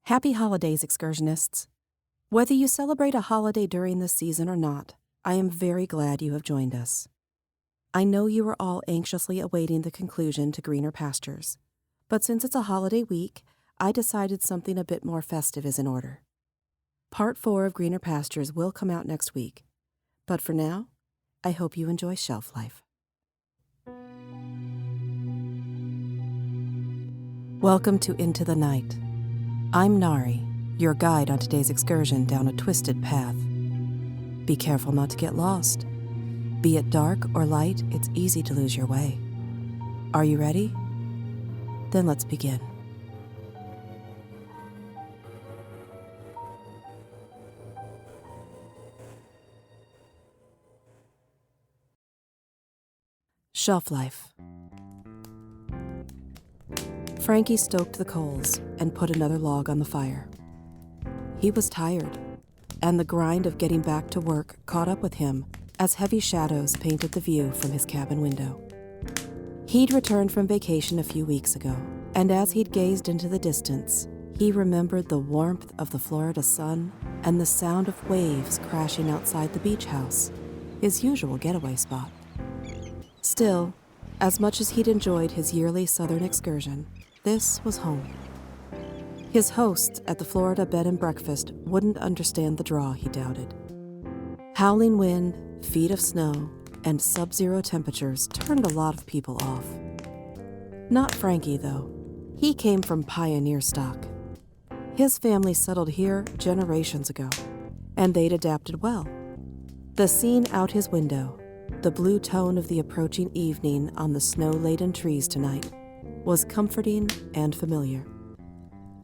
Happy holidays, excursionists. Whether you celebrate a holiday during this season or not, I am very glad you have joined us. I know you are all anxiously awaiting the conclusion to Greener Pastures, but since it's a holiday week, I decided something a bit more festive is in order. Part 4 of Greener Pastures will come out next week, but for now, I hope you enjoy Shelf Life. Welcome to Into the Night. I'm Nari, your guide on today's excursion down a twisted path. Be careful not to get lost. Be it dark or light, it's easy to lose your way. Are you ready? Then let's begin. Shelf Life. Frankie stoked the coals and put another log on the fire. He was tired, and the grind of getting back to work caught up with him as heavy shadows painted the view from his cabin window. He'd returned from vacation a few weeks ago, and as he'd gazed into the distance, he remembered the warmth of the Florida sun and the sound of waves crashing outside the beach house, his usual getaway spot. Still, as much as he'd enjoyed his yearly southern excursion, this was home. His hosts at the Florida Bed and Breakfast wouldn't understand the draw, he doubted. Howling wind, feet of snow, and sub-zero temperatures turned a lot of people off. Not Frankie, though. He came from pioneer stock. His family settled here generations ago, and they'd adapted well. The scene out his window, the blue tone of the approaching evening on the snow-laden trees tonight, was comforting and familiar.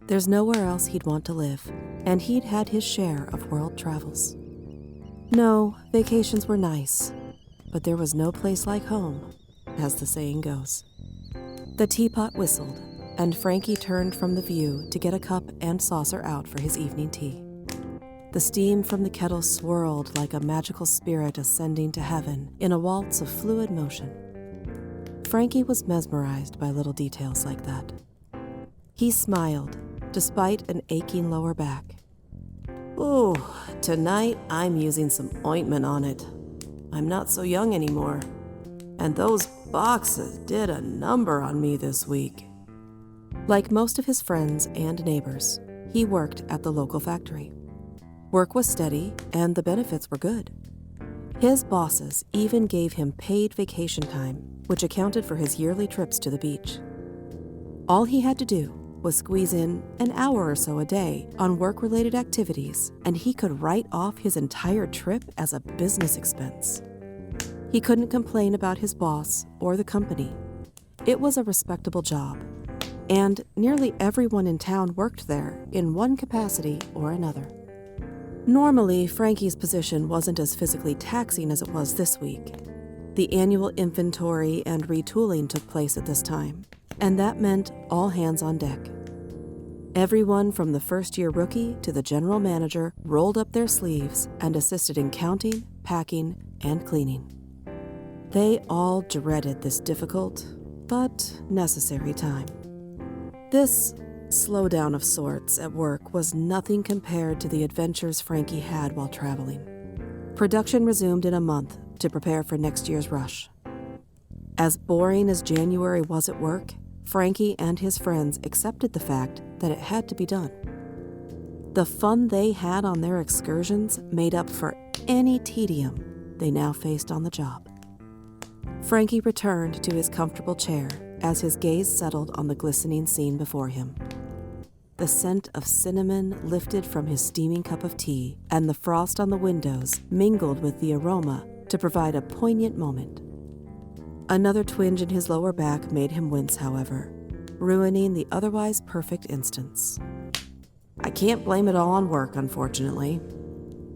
There's nowhere else he'd want to live, and he'd had his share of world travels. No, vacations were nice, but there was no place like home, as the saying goes. The teapot whistled, and Frankie turned from the view to get a cup and saucer out for his evening tea. The steam from the kettle swirled like a magical spirit ascending to heaven in a waltz of fluid motion. Frankie was mesmerized by little details like that. He smiled, despite an aching lower back. Ooh, tonight I'm using some ointment on it. I'm not so young anymore. And those boxes did a number on me this week. Like most of his friends and neighbors, he worked at the local factory. Work was steady, and the benefits were good. His bosses even gave him paid vacation time, which accounted for his yearly trips to the beach. All he had to do was squeeze in an hour or so a day on work-related activities, and he could write off his entire trip as a business expense. He couldn't complain about his boss or the company. It was a respectable job, and nearly everyone in town worked there in one capacity or another. Normally, Frankie's position wasn't as physically taxing as it was this week. The annual inventory and retooling took place at this time, and that meant all hands on deck. Everyone from the first-year rookie to the general manager rolled up their sleeves and assisted in counting, packing, and cleaning. They all dreaded this difficult, but necessary time. This slowdown of sorts at work was nothing compared to the adventures Frankie had while traveling. Production resumed in a month to prepare for next year's rush. As boring as January was at work, Frankie and his friends accepted the fact that it had to be done. The fun they had on their excursions made up for any tedium they now faced on the job. Frankie returned to his comfortable chair as his gaze settled on the glistening scene before him. The scent of cinnamon lifted from his steaming cup of tea, and the frost on the windows mingled with the aroma to provide a poignant moment. Another twinge in his lower back made him wince, however, ruining the otherwise perfect instance. I can't blame it all on work, unfortunately.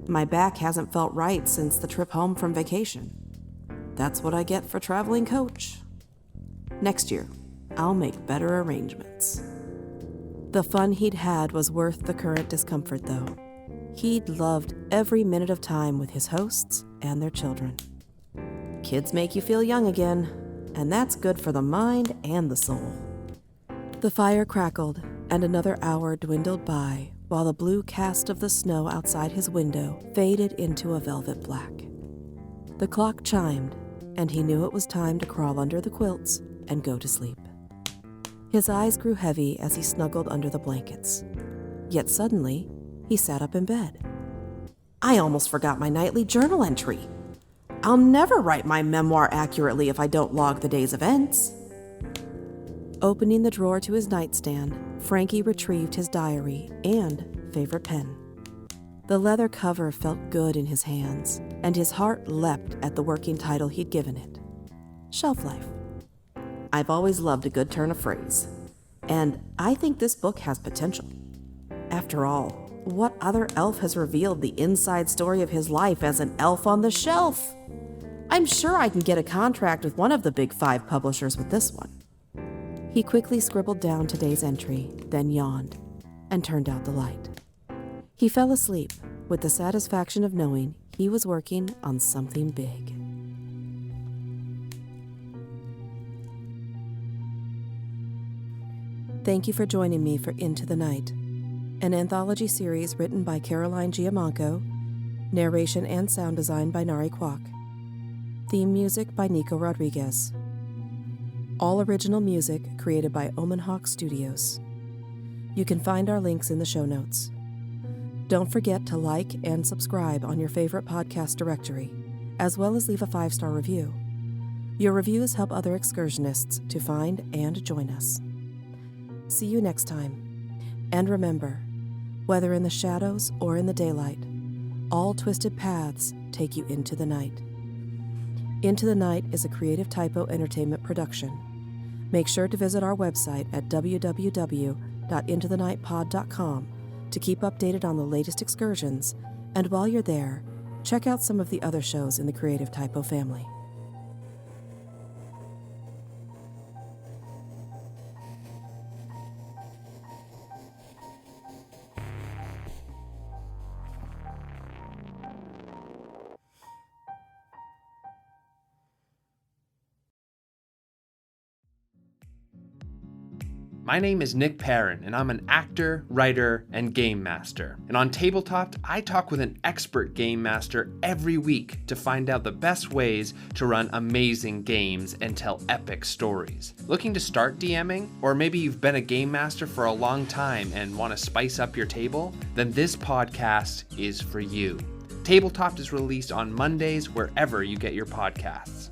My back hasn't felt right since the trip home from vacation. That's what I get for traveling coach. Next year, I'll make better arrangements. The fun he'd had was worth the current discomfort, though. He'd loved every minute of time with his hosts and their children. Kids make you feel young again, and that's good for the mind and the soul. The fire crackled, and another hour dwindled by while the blue cast of the snow outside his window faded into a velvet black. The clock chimed, and he knew it was time to crawl under the quilts and go to sleep. His eyes grew heavy as he snuggled under the blankets. Yet suddenly, he sat up in bed. I almost forgot my nightly journal entry. I'll never write my memoir accurately if I don't log the day's events. Opening the drawer to his nightstand, Frankie retrieved his diary and favorite pen. The leather cover felt good in his hands, and his heart leapt at the working title he'd given it. Shelf Life. I've always loved a good turn of phrase, and I think this book has potential. After all, what other elf has revealed the inside story of his life as an elf on the shelf? I'm sure I can get a contract with one of the big 5 publishers with this one. He quickly scribbled down today's entry, then yawned, and turned out the light. He fell asleep with the satisfaction of knowing he was working on something big. Thank you for joining me for Into the Night, an anthology series written by Caroline Giammanco, narration and sound design by Nari. Theme music by Nico Rodriguez. All original music created by Omenhawk Studios. You can find our links in the show notes. Don't forget to like and subscribe on your favorite podcast directory, as well as leave a 5-star review. Your reviews help other excursionists to find and join us. See you next time. And remember, whether in the shadows or in the daylight, all twisted paths take you into the night. Into the Night is a Creative Typo Entertainment production. Make sure to visit our website at www.intothenightpod.com to keep updated on the latest excursions, and while you're there, check out some of the other shows in the Creative Typo family. My name is Nick Perrin, and I'm an actor, writer, and game master. And on Tabletop, I talk with an expert game master every week to find out the best ways to run amazing games and tell epic stories. Looking to start DMing? Or maybe you've been a game master for a long time and want to spice up your table? Then this podcast is for you. Tabletop is released on Mondays wherever you get your podcasts.